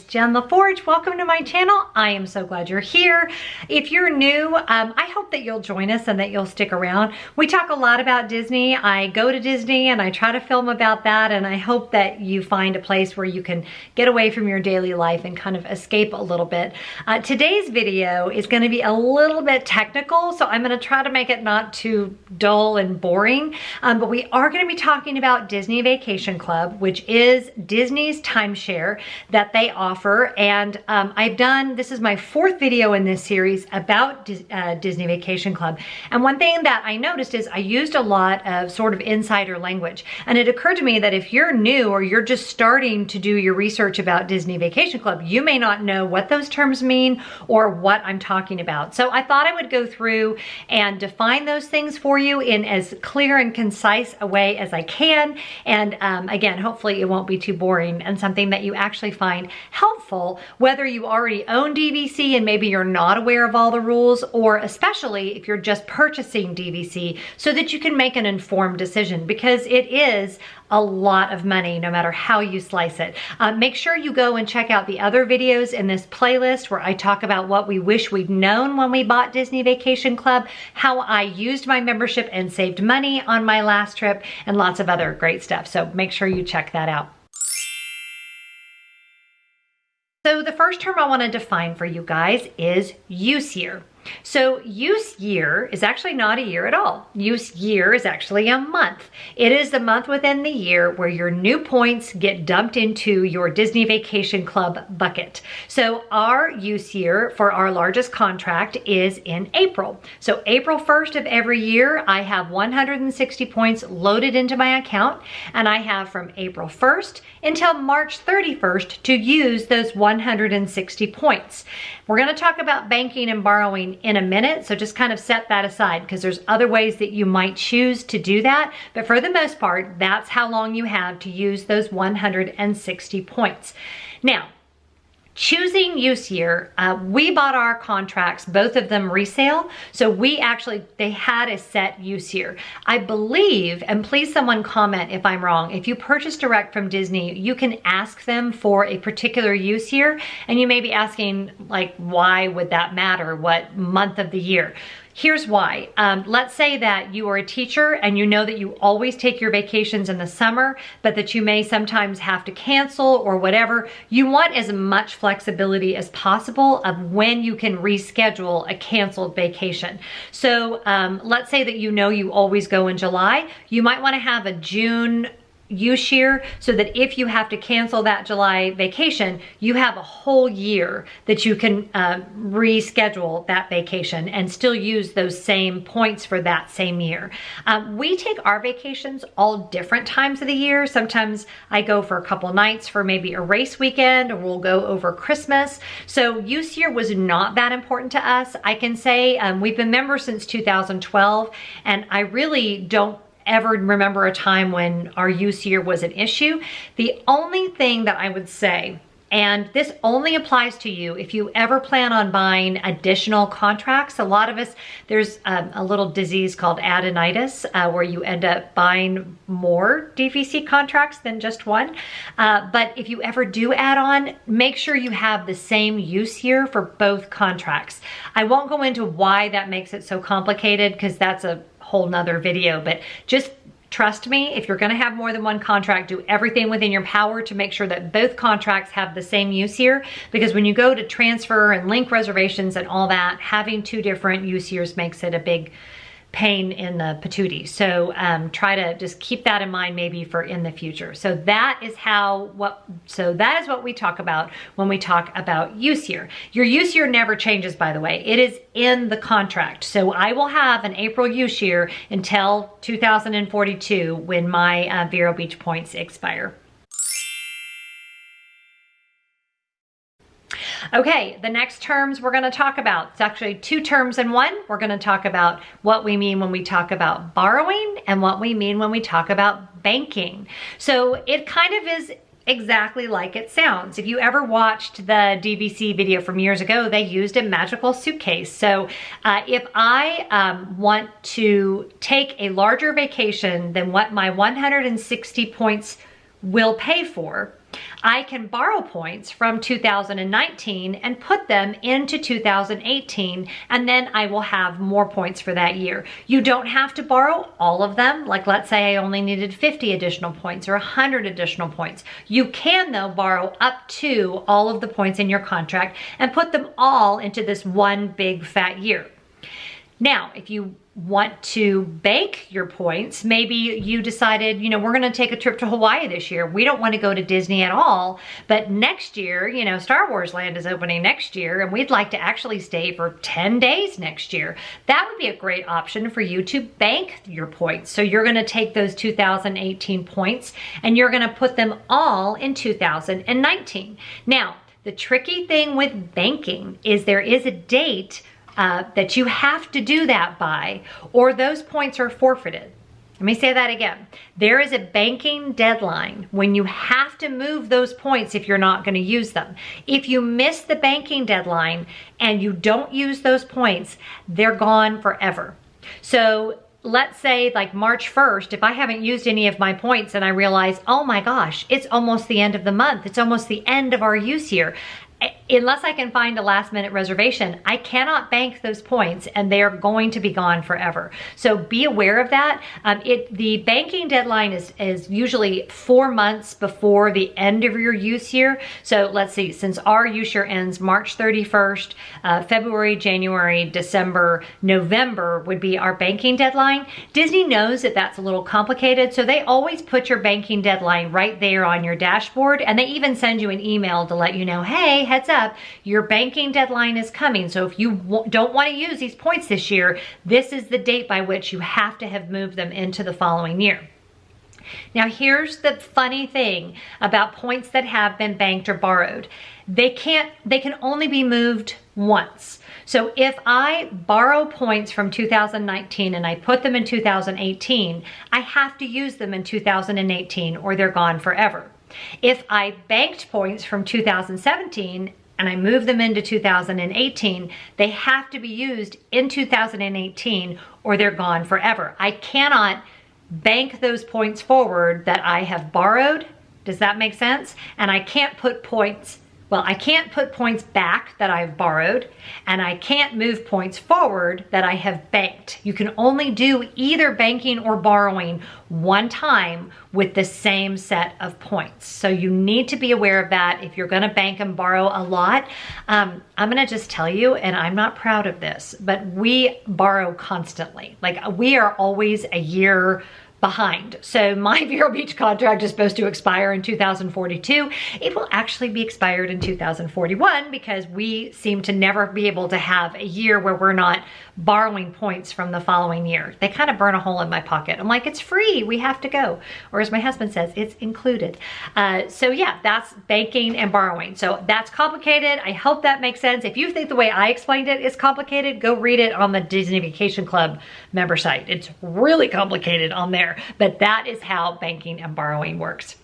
Jen Lefforge. Welcome to my channel. I am so glad you're here. If you're new, I hope that you'll join us and that you'll stick around. We talk a lot about Disney. I go to Disney and I try to film about that, and I hope that you find a place where you can get away from your daily life and kind of escape a little bit. Today's video is going to be a little bit technical, so I'm going to try to make it not too dull and boring, but we are going to be talking about Disney Vacation Club, which is Disney's timeshare that they offer. And this is my fourth video in this series about Disney Vacation Club. And one thing that I noticed is I used a lot of sort of insider language. And it occurred to me that if you're new or you're just starting to do your research about Disney Vacation Club, you may not know what those terms mean or what I'm talking about. So I thought I would go through and define those things for you in as clear and concise a way as I can. And again, hopefully it won't be too boring and something that you actually find helpful, whether you already own DVC and maybe you're not aware of all the rules, or especially if you're just purchasing DVC, so that you can make an informed decision, because it is a lot of money no matter how you slice it. Make sure you go and check out the other videos in this playlist where I talk about what we wish we'd known when we bought Disney Vacation Club, how I used my membership and saved money on my last trip, and lots of other great stuff. So make sure you check that out. So the first term I want to define for you guys is use year. So use year is actually not a year at all. Use year is actually a month. It is the month within the year where your new points get dumped into your Disney Vacation Club bucket. So our use year for our largest contract is in April. So April 1st of every year, I have 160 points loaded into my account, and I have from April 1st until March 31st to use those 160 points. We're going to talk about banking and borrowing in a minute, so just kind of set that aside, because there's other ways that you might choose to do that. But for the most part, that's how long you have to use those 160 points. Now, choosing use year, we bought our contracts, both of them resale. So they had a set use year. I believe, and please someone comment if I'm wrong, if you purchase direct from Disney, you can ask them for a particular use year. And you may be asking, like, why would that matter? What month of the year? Here's why. Let's say that you are a teacher and you know that you always take your vacations in the summer, but that you may sometimes have to cancel or whatever. You want as much flexibility as possible of when you can reschedule a canceled vacation. So let's say that you know you always go in July. You might want to have a June use year, so that if you have to cancel that July vacation, you have a whole year that you can reschedule that vacation and still use those same points for that same year. We take our vacations all different times of the year. Sometimes I go for a couple nights for maybe a race weekend, or we'll go over Christmas. So use year was not that important to us. I can say we've been members since 2012, and I really don't ever remember a time when our use year was an issue. The only thing that I would say, and this only applies to you if you ever plan on buying additional contracts. A lot of us, there's a little disease called adenitis, where you end up buying more DVC contracts than just one. But if you ever do add on, make sure you have the same use year for both contracts. I won't go into why that makes it so complicated, because that's a whole nother video, but just trust me, if you're going to have more than one contract, do everything within your power to make sure that both contracts have the same use year, because when you go to transfer and link reservations and all that, having two different use years makes it a big pain in the patootie. So try to just keep that in mind, maybe for in the future. So that is what we talk about when we talk about use year. Your use year never changes, by the way. It is in the contract. So I will have an April use year until 2042 when my Vero Beach points expire. Okay, the next terms we're going to talk about, it's actually two terms in one. We're going to talk about what we mean when we talk about borrowing and what we mean when we talk about banking. So it kind of is exactly like it sounds. If you ever watched the DVC video from years ago, they used a magical suitcase. So if I want to take a larger vacation than what my 160 points will pay for, I can borrow points from 2019 and put them into 2018, and then I will have more points for that year. You don't have to borrow all of them. Like, let's say I only needed 50 additional points or 100 additional points. You can, though, borrow up to all of the points in your contract and put them all into this one big fat year. Now, if you want to bank your points, maybe you decided, you know, we're going to take a trip to Hawaii this year. We don't want to go to Disney at all, but next year, you know, Star Wars Land is opening next year, and we'd like to actually stay for 10 days next year. That would be a great option for you to bank your points. So you're going to take those 2018 points and you're going to put them all in 2019. Now, the tricky thing with banking is there is a date that you have to do that by, or those points are forfeited. Let me say that again. There is a banking deadline when you have to move those points if you're not going to use them. If you miss the banking deadline and you don't use those points, they're gone forever. So let's say like March 1st, if I haven't used any of my points and I realize, oh my gosh, it's almost the end of the month. It's almost the end of our use year. Unless I can find a last minute reservation, I cannot bank those points and they are going to be gone forever. So be aware of that. The banking deadline is usually 4 months before the end of your use year. So let's see, since our use year ends March 31st, February, January, December, November would be our banking deadline. Disney knows that that's a little complicated, so they always put your banking deadline right there on your dashboard, and they even send you an email to let you know, hey, heads up, your banking deadline is coming. So if you don't want to use these points this year, this is the date by which you have to have moved them into the following year. Now, here's the funny thing about points that have been banked or borrowed. They can only be moved once. So if I borrow points from 2019 and I put them in 2018, I have to use them in 2018 or they're gone forever. If I banked points from 2017 and I move them into 2018, they have to be used in 2018 or they're gone forever. I cannot bank those points forward that I have borrowed. Does that make sense? And I can't put points, well, I can't put points back that I've borrowed, and I can't move points forward that I have banked. You can only do either banking or borrowing one time with the same set of points. So you need to be aware of that if you're gonna bank and borrow a lot. I'm gonna just tell you, and I'm not proud of this, but we borrow constantly. Like, we are always a year behind. So my Vero Beach contract is supposed to expire in 2042. It will actually be expired in 2041 because we seem to never be able to have a year where we're not borrowing points from the following year. They kind of burn a hole in my pocket. I'm like, it's free, we have to go. Or as my husband says, it's included. So yeah, that's banking and borrowing. So that's complicated. I hope that makes sense. If you think the way I explained it is complicated, go read it on the Disney Vacation Club member site. It's really complicated on there. But that is how banking and borrowing works.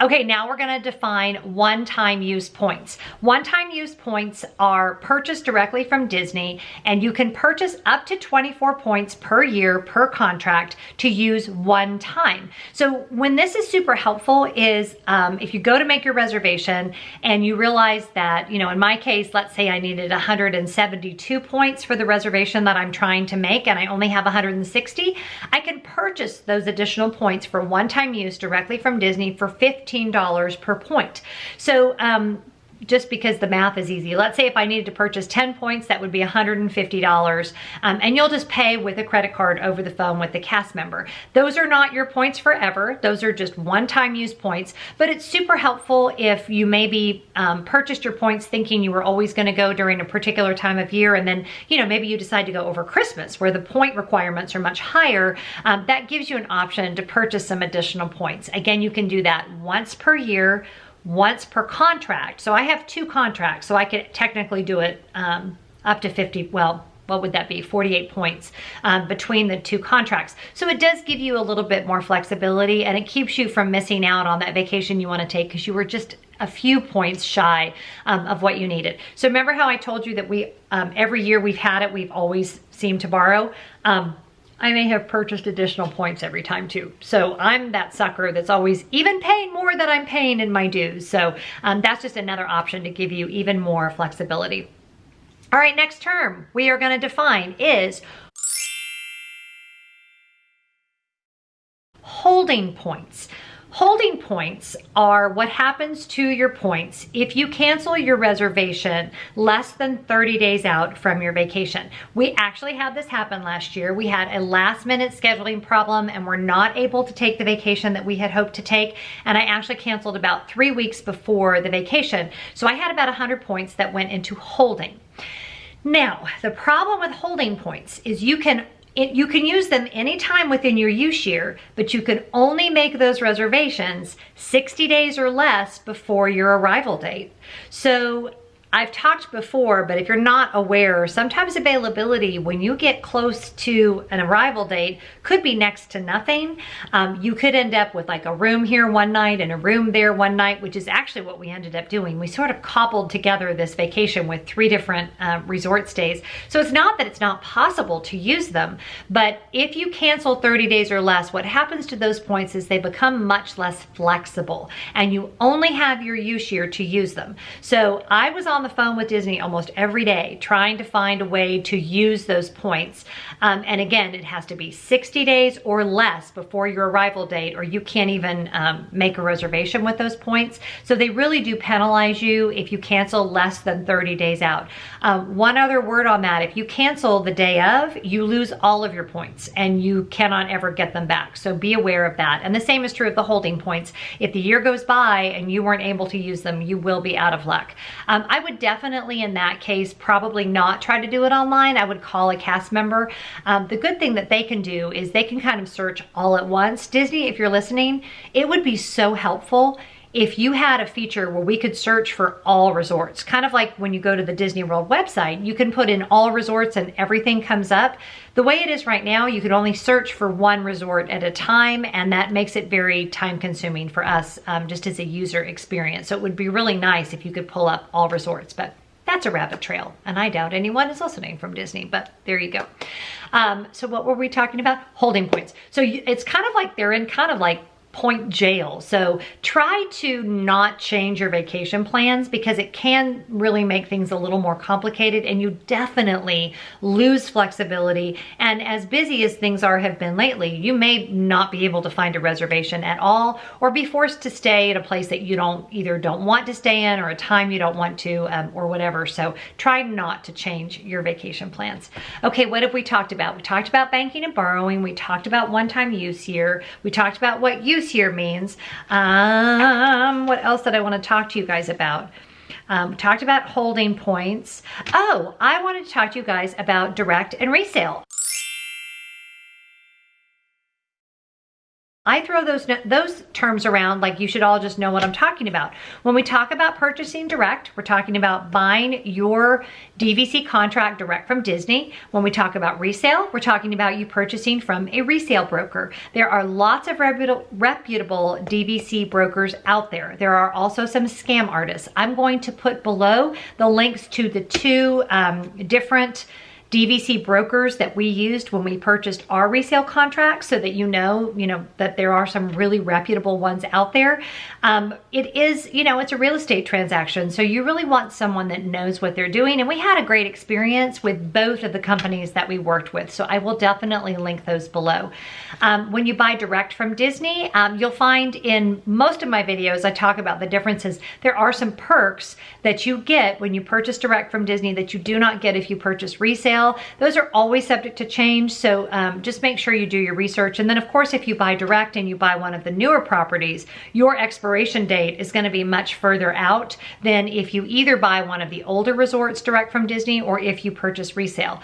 Okay, now we're going to define one-time use points. One-time use points are purchased directly from Disney, and you can purchase up to 24 points per year per contract to use one time. So when this is super helpful is if you go to make your reservation and you realize that, you know, in my case, let's say I needed 172 points for the reservation that I'm trying to make and I only have 160, I can purchase those additional points for one-time use directly from Disney for $15 per point. So just because the math is easy, let's say if I needed to purchase 10 points, that would be $150. And you'll just pay with a credit card over the phone with the cast member. Those are not your points forever. Those are just one-time use points, but it's super helpful if you maybe purchased your points thinking you were always going to go during a particular time of year, and then, you know, maybe you decide to go over Christmas where the point requirements are much higher. That gives you an option to purchase some additional points. Again, you can do that once per year, once per contract. So I have 2 contracts, so I could technically do it up to 50, well, what would that be? 48 points between the 2 contracts. So it does give you a little bit more flexibility, and it keeps you from missing out on that vacation you want to take because you were just a few points shy of what you needed. So remember how I told you that we every year we've had it, we've always seemed to borrow? I may have purchased additional points every time too. So I'm that sucker that's always even paying more than I'm paying in my dues. So that's just another option to give you even more flexibility. All right, next term we are going to define is holding points. Holding points are what happens to your points if you cancel your reservation less than 30 days out from your vacation. We actually had this happen last year. We had a last-minute scheduling problem and were not able to take the vacation that we had hoped to take, and I actually canceled about 3 weeks before the vacation. So I had about 100 points that went into holding. Now, the problem with holding points is you can use them anytime within your use year, but you can only make those reservations 60 days or less before your arrival date. So I've talked before, but if you're not aware, sometimes availability when you get close to an arrival date could be next to nothing. You could end up with like a room here one night and a room there one night, which is actually what we ended up doing. We sort of cobbled together this vacation with 3 different resort stays. So it's not that it's not possible to use them, but if you cancel 30 days or less, what happens to those points is they become much less flexible and you only have your use year to use them. So I was on the phone with Disney almost every day trying to find a way to use those points. And again, it has to be 60 days or less before your arrival date or you can't even make a reservation with those points. So they really do penalize you if you cancel less than 30 days out. One other word on that, if you cancel the day of, you lose all of your points and you cannot ever get them back. So be aware of that. And the same is true of the holding points. If the year goes by and you weren't able to use them, you will be out of luck. I would definitely in that case probably not try to do it online. I would call a cast member. The good thing that they can do is they can kind of search all at once. Disney, if you're listening, it would be so helpful if you had a feature where we could search for all resorts, kind of like when you go to the Disney World website, you can put in all resorts and everything comes up. The way it is right now, you can only search for one resort at a time, and that makes it very time consuming for us just as a user experience. So it would be really nice if you could pull up all resorts, but that's a rabbit trail, and I doubt anyone is listening from Disney, but there you go. So what were we talking about? Holding points. So it's kind of like they're in kind of like point jail. So try to not change your vacation plans because it can really make things a little more complicated and you definitely lose flexibility. And as busy as things have been lately, you may not be able to find a reservation at all or be forced to stay at a place that you either don't want to stay in or a time you don't want to or whatever. So try not to change your vacation plans. Okay, what have we talked about? We talked about banking and borrowing. We talked about one-time use year. We talked about what use year means. What else did I want to talk to you guys about? We talked about holding points. Oh, I wanted to talk to you guys about direct and resale. I throw those terms around like you should all just know what I'm talking about. When we talk about purchasing direct, we're talking about buying your DVC contract direct from Disney. When we talk about resale, we're talking about you purchasing from a resale broker. There are lots of reputable DVC brokers out there. There are also some scam artists. I'm going to put below the links to the 2 different DVC brokers that we used when we purchased our resale contracts so that you know that there are some really reputable ones out there. It is, it's a real estate transaction, so you really want someone that knows what they're doing. And we had a great experience with both of the companies that we worked with, so I will definitely link those below. When you buy direct from Disney, you'll find in most of my videos I talk about the differences. There are some perks that you get when you purchase direct from Disney that you do not get if you purchase resale. Those are always subject to change, so just make sure you do your research. And then of course, if you buy direct and you buy one of the newer properties, your expiration date is going to be much further out than if you either buy one of the older resorts direct from Disney or if you purchase resale.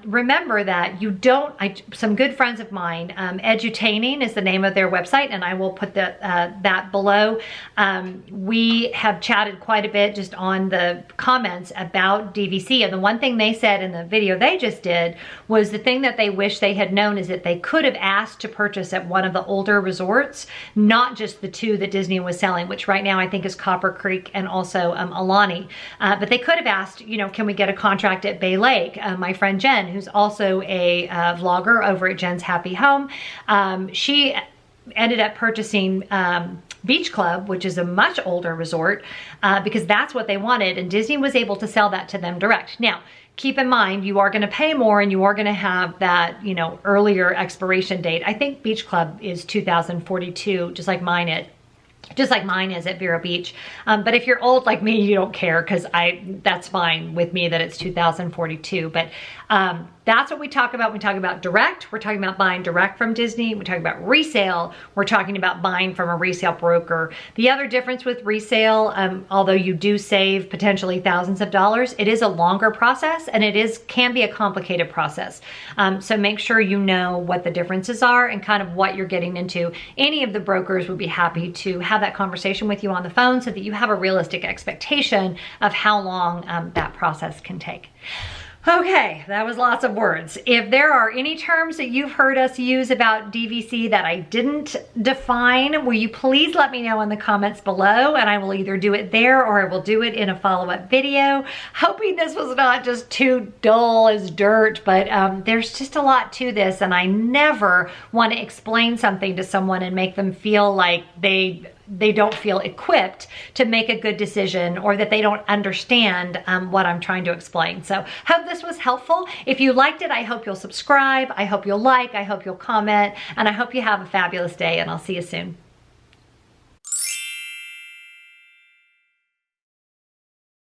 Remember that you don't, some good friends of mine, Edutaining is the name of their website, and I will put that below. We have chatted quite a bit just on the comments about DVC, and the one thing they said in the video they just did was the thing that they wish they had known is that they could have asked to purchase at one of the older resorts, not just the 2 that Disney was selling, which right now I think is Copper Creek and also Alani. But they could have asked, can we get a contract at Bay Lake? My friend friend Jen, who's also a vlogger over at Jen's Happy Home. She ended up purchasing Beach Club, which is a much older resort, because that's what they wanted, and Disney was able to sell that to them direct. Now, keep in mind, you are going to pay more and you are going to have that, you know, earlier expiration date. I think Beach Club is 2042, just like mine is at Vero Beach. But if you're old like me, you don't care, because that's fine with me that it's 2042. But that's what we talk about. We talk about direct. We're talking about buying direct from Disney. We're talking about resale. We're talking about buying from a resale broker. The other difference with resale, although you do save potentially thousands of dollars, it is a longer process, and it can be a complicated process. So make sure you know what the differences are and kind of what you're getting into. Any of the brokers would be happy to have that conversation with you on the phone so that you have a realistic expectation of how long that process can take. Okay, that was lots of words. If there are any terms that you've heard us use about DVC that I didn't define, will you please let me know in the comments below, and I will either do it there or I will do it in a follow-up video. Hoping this was not just too dull as dirt, but there's just a lot to this, and I never want to explain something to someone and make them feel like they don't feel equipped to make a good decision, or that they don't understand what I'm trying to explain. So hope this was helpful. If you liked it, I hope you'll subscribe. I hope you'll like, I hope you'll comment, and I hope you have a fabulous day, and I'll see you soon.